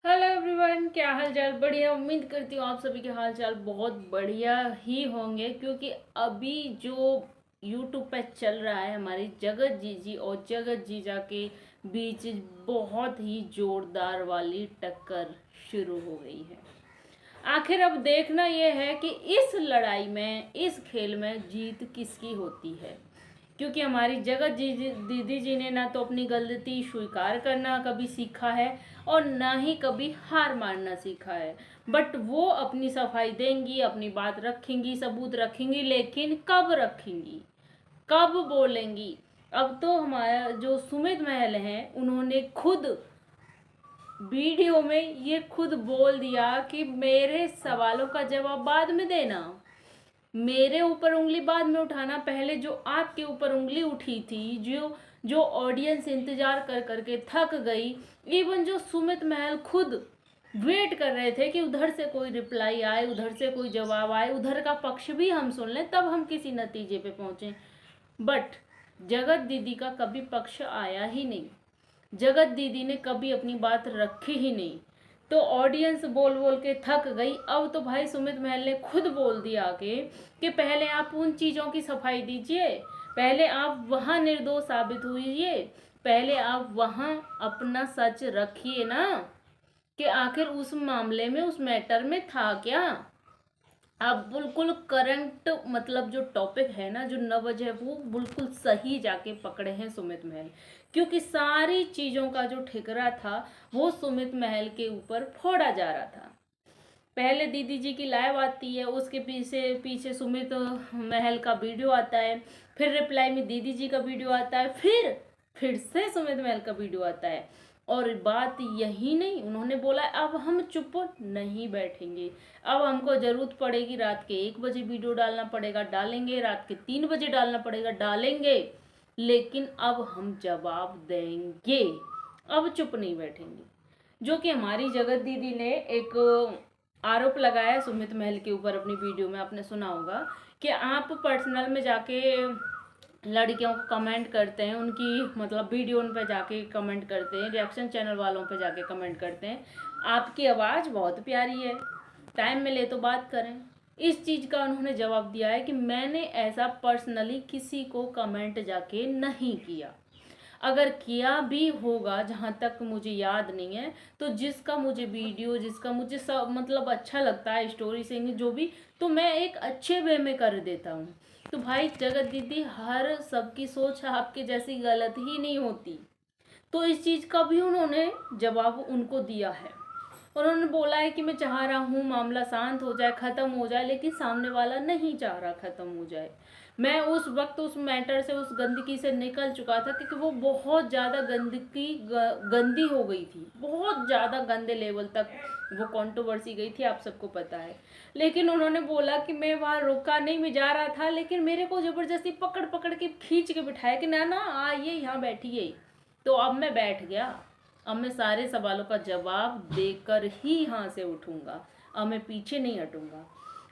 Hello everyone, क्या हाल चाल। बढ़िया। उम्मीद करती हूँ आप सभी के हाल चाल बहुत बढ़िया ही होंगे, क्योंकि अभी जो यूट्यूब पे चल रहा है हमारी जगत जीजी और जगत जीजा के बीच बहुत ही जोरदार वाली टक्कर शुरू हो गई है। आखिर अब देखना यह है कि इस लड़ाई में, इस खेल में जीत किसकी होती है। क्योंकि हमारी जगत जी दीदी जी ने ना तो अपनी गलती स्वीकार करना कभी सीखा है और ना ही कभी हार मानना सीखा है। बट वो अपनी सफाई देंगी, अपनी बात रखेंगी, सबूत रखेंगी, लेकिन कब रखेंगी, कब बोलेंगी। अब तो हमारा जो सुमित महल हैं उन्होंने खुद वीडियो में ये खुद बोल दिया कि मेरे सवालों का जवाब बाद में देना, मेरे ऊपर उंगली बाद में उठाना। पहले जो आपके ऊपर उंगली उठी थी, जो जो ऑडियंस इंतजार कर करके थक गई, इवन जो सुमित महल खुद वेट कर रहे थे कि उधर से कोई रिप्लाई आए, उधर से कोई जवाब आए, उधर का पक्ष भी हम सुन लें, तब हम किसी नतीजे पे पहुंचे। बट जगत दीदी का कभी पक्ष आया ही नहीं। जगत दीदी ने कभी अपनी बात रखी ही नहीं। तो ऑडियंस बोल बोल के थक गई। अब तो भाई सुमित महल ने खुद बोल दिया आगे कि पहले आप उन चीज़ों की सफाई दीजिए, पहले आप वहाँ निर्दोष साबित हुइए, पहले आप वहाँ अपना सच रखिए ना, कि आखिर उस मामले में, उस मैटर में था क्या। आप बिल्कुल करंट, मतलब जो टॉपिक है ना, जो नवज है, वो बिल्कुल सही जाके पकड़े हैं सुमित महल। क्योंकि सारी चीज़ों का जो ठिकरा था वो सुमित महल के ऊपर फोड़ा जा रहा था। पहले दीदी जी की लाइव आती है, उसके पीछे पीछे सुमित महल का वीडियो आता है, फिर रिप्लाई में दीदी जी का वीडियो आता है, फिर से सुमित महल का वीडियो आता है। और बात यही नहीं, उन्होंने बोला अब हम चुप नहीं बैठेंगे। अब हमको ज़रूरत पड़ेगी रात के 1 बजे वीडियो डालना पड़ेगा, डालेंगे, रात के 3 बजे डालना पड़ेगा, डालेंगे, लेकिन अब हम जवाब देंगे। अब चुप नहीं बैठेंगे। जो कि हमारी जगत दीदी ने एक आरोप लगाया सुमित महल के ऊपर अपनी वीडियो में, आपने सुना होगा, कि आप पर्सनल में जाके लड़कियों को कमेंट करते हैं, उनकी मतलब वीडियो उन पर जाके कमेंट करते हैं, रिएक्शन चैनल वालों पे जाके कमेंट करते हैं, आपकी आवाज़ बहुत प्यारी है, टाइम मिले तो बात करें। इस चीज़ का उन्होंने जवाब दिया है कि मैंने ऐसा पर्सनली किसी को कमेंट जाके नहीं किया। अगर किया भी होगा, जहाँ तक मुझे याद नहीं है, तो जिसका मुझे वीडियो, जिसका मुझे सब मतलब अच्छा लगता है, स्टोरी सिंगिंग जो भी, तो मैं एक अच्छे वे में कर देता हूँ। तो भाई जगत दीदी, हर सबकी सोच आपके जैसी गलत ही नहीं होती। तो इस चीज़ का भी उन्होंने जवाब उनको दिया है। उन्होंने बोला है कि मैं चाह रहा हूँ मामला शांत हो जाए, ख़त्म हो जाए, लेकिन सामने वाला नहीं चाह रहा ख़त्म हो जाए। मैं उस वक्त उस मैटर से, उस गंदगी से निकल चुका था, क्योंकि वो बहुत ज़्यादा गंदगी गंदी हो गई थी, बहुत ज़्यादा गंदे लेवल तक वो कंट्रोवर्सी गई थी, आप सबको पता है। लेकिन उन्होंने बोला कि मैं वहाँ रुका नहीं, मैं जा रहा था, लेकिन मेरे को ज़बरदस्ती पकड़ पकड़ के खींच के बिठाया कि ना ना आइए यहाँ बैठिए। तो अब मैं बैठ गया। अब मैं सारे सवालों का जवाब देकर ही यहाँ से उठूंगा। अब मैं पीछे नहीं हटूंगा।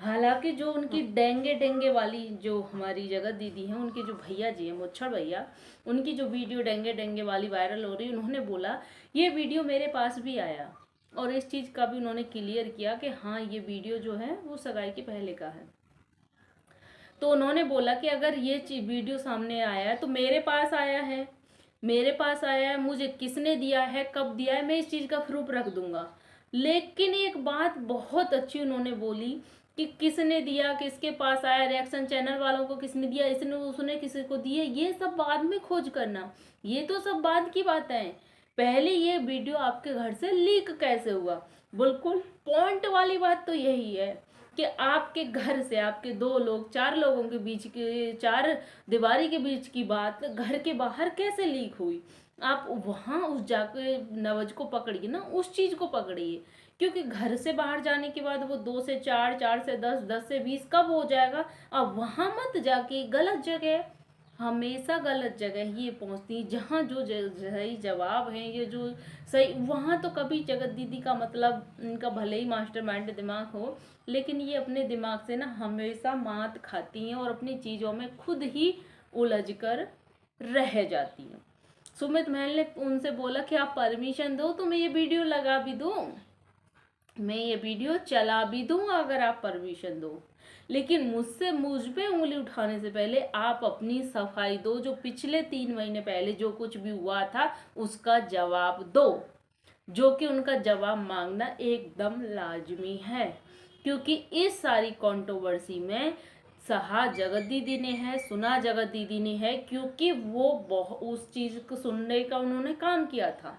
हालांकि जो उनकी डेंगे डेंगे वाली, जो हमारी जगत दीदी हैं, उनके जो भैया जी हैं, मुच्छड़ भैया, उनकी जो वीडियो डेंगे डेंगे वाली वायरल हो रही, उन्होंने बोला ये वीडियो मेरे पास भी आया, और इस चीज़ का भी उन्होंने क्लियर किया कि हाँ ये वीडियो जो है वो सगाई के पहले का है। तो उन्होंने बोला कि अगर ये वीडियो सामने आया है तो मेरे पास आया है, मेरे पास आया है, मुझे किसने दिया है, कब दिया है, मैं इस चीज़ का प्रूफ रख दूंगा। लेकिन एक बात बहुत अच्छी उन्होंने बोली कि किसने दिया, किसके पास आया, रिएक्शन चैनल वालों को किसने दिया, इसने उसने किसी को दिए, ये सब बाद में खोज करना, ये तो सब बाद की बात है। पहले ये वीडियो आपके घर से लीक कैसे हुआ। बिल्कुल पॉइंट वाली बात तो यही है कि आपके घर से, आपके 2 लोग, 4 लोगों के बीच के, 4 दीवारी के बीच की बात घर के बाहर कैसे लीक हुई। आप वहाँ उस जाके नवज को पकड़िए ना, उस चीज़ को पकड़िए। क्योंकि घर से बाहर जाने के बाद वो 2 से 4, 4 से 10, 10 से 20 कब हो जाएगा। अब वहाँ मत जाके, गलत जगह, हमेशा गलत जगह ही ये पहुँचती, जहाँ जो सही जवाब है, ये जो सही, वहाँ तो कभी जगत दीदी का मतलब, इनका भले ही मास्टरमाइंड दिमाग हो, लेकिन ये अपने दिमाग से ना हमेशा मात खाती हैं और अपनी चीज़ों में खुद ही उलझ कर रह जाती हैं। सुमित महल ने उनसे बोला कि आप परमिशन दो तो मैं ये वीडियो लगा भी दूँ, मैं ये वीडियो चला भी दूंगा अगर आप परमिशन दो, लेकिन मुझ पे उंगली उठाने से पहले आप अपनी सफाई दो। जो पिछले 3 महीने पहले जो कुछ भी हुआ था उसका जवाब दो, जो कि उनका जवाब मांगना एकदम लाजमी है, क्योंकि इस सारी कंट्रोवर्सी में सहा जगत दीदी ने है, सुना जगत दीदी ने है, क्योंकि वो बहुत उस चीज़ को सुनने का उन्होंने काम किया था,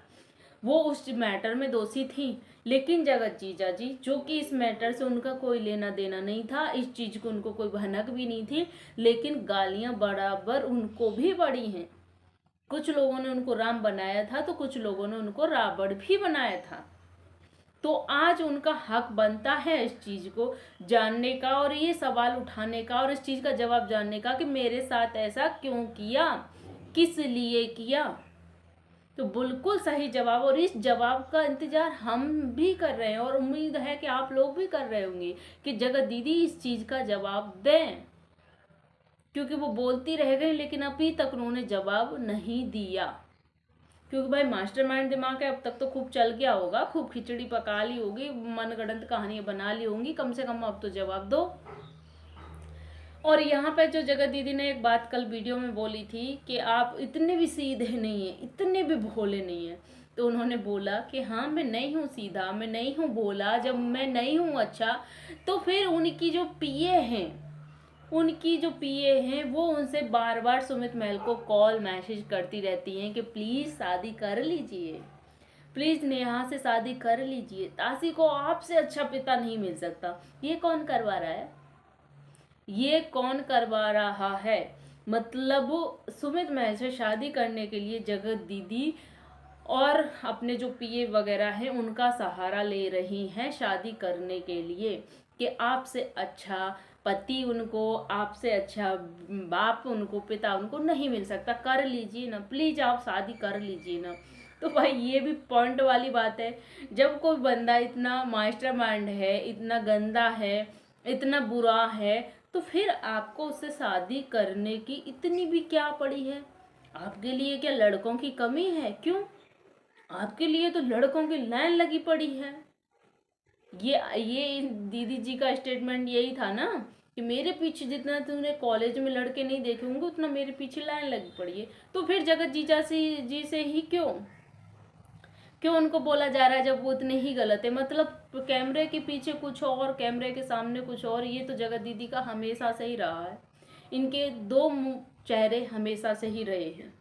वो उस मैटर में दोषी थी। लेकिन जगत जीजा जी, जो कि इस मैटर से उनका कोई लेना देना नहीं था, इस चीज़ को उनको कोई भनक भी नहीं थी, लेकिन गालियां बराबर उनको भी पड़ी हैं। कुछ लोगों ने उनको राम बनाया था तो कुछ लोगों ने उनको रावण भी बनाया था। तो आज उनका हक बनता है इस चीज़ को जानने का और ये सवाल उठाने का और इस चीज़ का जवाब जानने का कि मेरे साथ ऐसा क्यों किया, किस लिए किया। तो बिल्कुल सही जवाब, और इस जवाब का इंतजार हम भी कर रहे हैं और उम्मीद है कि आप लोग भी कर रहे होंगे कि जगत दीदी इस चीज़ का जवाब दें, क्योंकि वो बोलती रह गई लेकिन अभी तक उन्होंने जवाब नहीं दिया। क्योंकि भाई मास्टरमाइंड दिमाग है, अब तक तो खूब चल गया होगा, खूब खिचड़ी पका ली होगी, मनगढ़ंत कहानियां बना ली होंगी, कम से कम अब तो जवाब दो। और यहाँ पे जो जगत दीदी ने एक बात कल वीडियो में बोली थी कि आप इतने भी सीधे नहीं हैं, इतने भी भोले नहीं हैं, तो उन्होंने बोला कि हाँ मैं नहीं हूँ सीधा, मैं नहीं हूँ भोला, जब मैं नहीं हूँ अच्छा तो फिर उनकी जो पीए हैं वो उनसे बार बार सुमित महल को कॉल मैसेज करती रहती हैं कि प्लीज़ शादी कर लीजिए, प्लीज़ नेहा से शादी कर लीजिए, तासी को आपसे अच्छा पिता नहीं मिल सकता। ये कौन करवा रहा है, ये कौन करवा रहा है? मतलब सुमित महल से शादी करने के लिए जगत दीदी और अपने जो पीए वगैरह हैं उनका सहारा ले रही हैं शादी करने के लिए, कि आपसे अच्छा पति उनको, आपसे अच्छा बाप उनको, पिता उनको नहीं मिल सकता, कर लीजिए ना प्लीज़, आप शादी कर लीजिए ना। तो भाई ये भी पॉइंट वाली बात है, जब कोई बंदा इतना मास्टरमाइंड है, इतना गंदा है, इतना बुरा है, तो फिर आपको उससे शादी करने की इतनी भी क्या पड़ी है? आपके लिए क्या लड़कों की कमी है? क्यों, आपके लिए तो लड़कों की लाइन लगी पड़ी है। ये दीदी जी का स्टेटमेंट यही था ना कि मेरे पीछे जितना तूने कॉलेज में लड़के नहीं देखे होंगे उतना मेरे पीछे लाइन लगी पड़ी है। तो फिर जगत जीजा जी से ही क्यों उनको बोला जा रहा है जब वो इतने ही गलत है? मतलब कैमरे के पीछे कुछ और, कैमरे के सामने कुछ और, ये तो जगत दीदी का हमेशा से ही रहा है। इनके दो चेहरे हमेशा से ही रहे हैं।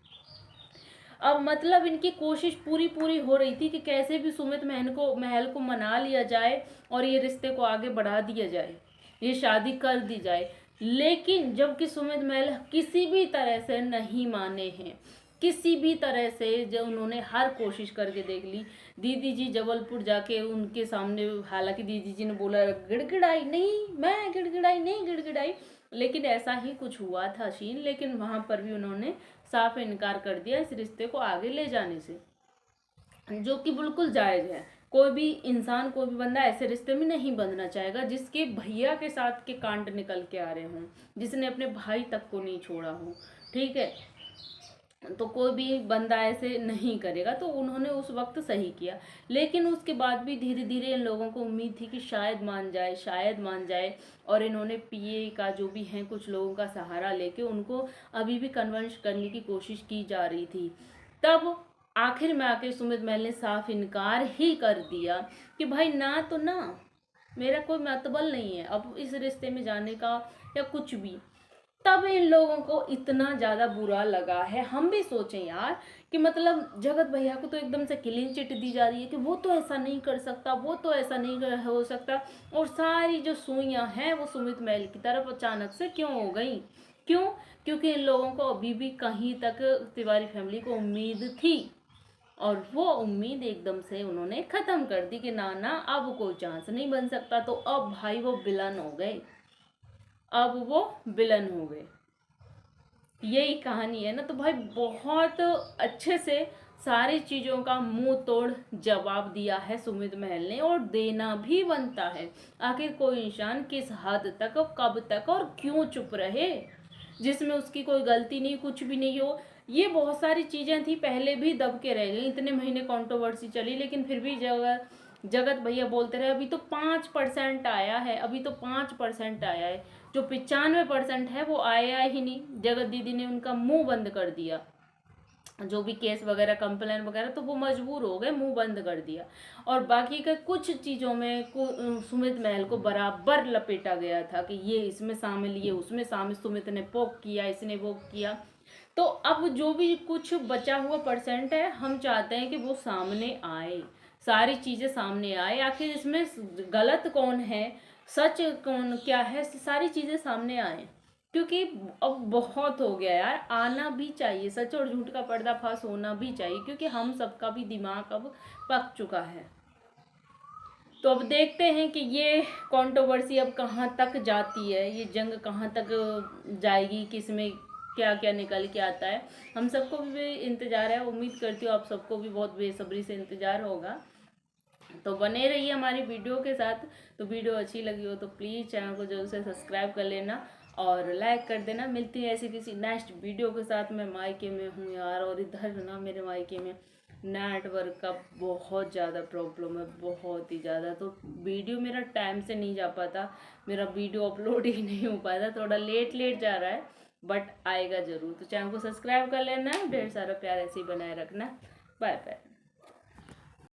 अब मतलब इनकी कोशिश पूरी हो रही थी कि कैसे भी सुमित महल को मना लिया जाए और ये रिश्ते को आगे बढ़ा दिया जाए, ये शादी कर दी जाए। लेकिन जबकि सुमित महल किसी भी तरह से नहीं माने हैं, किसी भी तरह से, जब उन्होंने हर कोशिश करके देख ली। दीदी जी जबलपुर जाके उनके सामने, हालांकि दीदी जी ने बोला गिड़गिड़ाई नहीं, मैं गिड़गिड़ाई, लेकिन ऐसा ही कुछ हुआ था सीन, लेकिन वहां पर भी उन्होंने साफ इनकार कर दिया इस रिश्ते को आगे ले जाने से, जो कि बिल्कुल जायज़ है। कोई भी इंसान, कोई भी बंदा ऐसे रिश्ते में नहीं बंधना चाहेगा जिसके भैया के साथ के कांड निकल के आ रहे हों, जिसने अपने भाई तक को नहीं छोड़ा हो, ठीक है, तो कोई भी बंदा ऐसे नहीं करेगा। तो उन्होंने उस वक्त सही किया, लेकिन उसके बाद भी धीरे धीरे इन लोगों को उम्मीद थी कि शायद मान जाए, और इन्होंने पीए का जो भी हैं कुछ लोगों का सहारा लेके उनको अभी भी कन्विंस करने की कोशिश की जा रही थी। तब आखिर में आके सुमित महल ने साफ इनकार ही कर दिया कि भाई ना तो ना, मेरा कोई मतबल नहीं है अब इस रिश्ते में जाने का या कुछ भी। तब इन लोगों को इतना ज़्यादा बुरा लगा है। हम भी सोचें यार कि मतलब जगत भैया को तो एकदम से क्लीन चिट दी जा रही है कि वो तो ऐसा नहीं कर सकता, वो तो ऐसा नहीं हो सकता, और सारी जो सुइयां हैं वो सुमित महल की तरफ अचानक से क्यों हो गई? क्यों? क्योंकि इन लोगों को अभी भी कहीं तक तिवारी फैमिली को उम्मीद थी, और वो उम्मीद एकदम से उन्होंने ख़त्म कर दी कि ना अब कोई चांस नहीं बन सकता। तो अब भाई वो विलन हो गए, अब वो विलन हो गए, यही कहानी है ना। तो भाई बहुत अच्छे से सारी चीज़ों का मुंह तोड़ जवाब दिया है सुमित महल ने, और देना भी बनता है। आखिर कोई इंसान किस हद तक, कब तक और क्यों चुप रहे, जिसमें उसकी कोई गलती नहीं, कुछ भी नहीं हो, ये बहुत सारी चीज़ें थी पहले भी दब के रह गई, इतने महीने कंट्रोवर्सी चली, लेकिन फिर भी जगत भैया बोलते रहे अभी तो 5% आया है, अभी तो 5% आया है। जो 95% है वो आया ही नहीं। जगत दीदी ने उनका मुंह बंद कर दिया, जो भी केस वगैरह कंप्लेन वगैरह, तो वो मजबूर हो गए, मुंह बंद कर दिया। और बाकी का कुछ चीज़ों में सुमित महल को बराबर लपेटा गया था कि ये इसमें शामिल, ये उसमें शामिल, सुमित ने पोक किया, इसने वो किया। तो अब जो भी कुछ बचा हुआ परसेंट है, हम चाहते हैं कि वो सामने आए, सारी चीज़ें सामने आए, आखिर इसमें गलत कौन है, सच कौन क्या है, सारी चीज़ें सामने आए। क्योंकि अब बहुत हो गया यार, आना भी चाहिए, सच और झूठ का पर्दाफाश होना भी चाहिए, क्योंकि हम सबका भी दिमाग अब पक चुका है। तो अब देखते हैं कि ये कंट्रोवर्सी अब कहाँ तक जाती है, ये जंग कहाँ तक जाएगी, किसमें क्या क्या निकल के आता है। हम सबको भी इंतज़ार है, उम्मीद करती हूँ आप सबको भी बहुत बेसब्री से इंतज़ार होगा। तो बने रहिए हमारी वीडियो के साथ। तो वीडियो अच्छी लगी हो तो प्लीज़ चैनल को जरूर से सब्सक्राइब कर लेना और लाइक कर देना। मिलती है ऐसी किसी नेक्स्ट वीडियो के साथ। मैं मायके में हूँ यार, और इधर ना मेरे मायके में नेटवर्क का बहुत ज़्यादा प्रॉब्लम है, बहुत ही ज़्यादा। तो वीडियो मेरा टाइम से नहीं जा पाता, मेरा वीडियो अपलोड ही नहीं हो पाता, थोड़ा लेट जा रहा है, बट आएगा ज़रूर। तो चैनल को सब्सक्राइब कर लेना, ढेर सारा प्यार ऐसे ही बनाए रखना। Bye bye.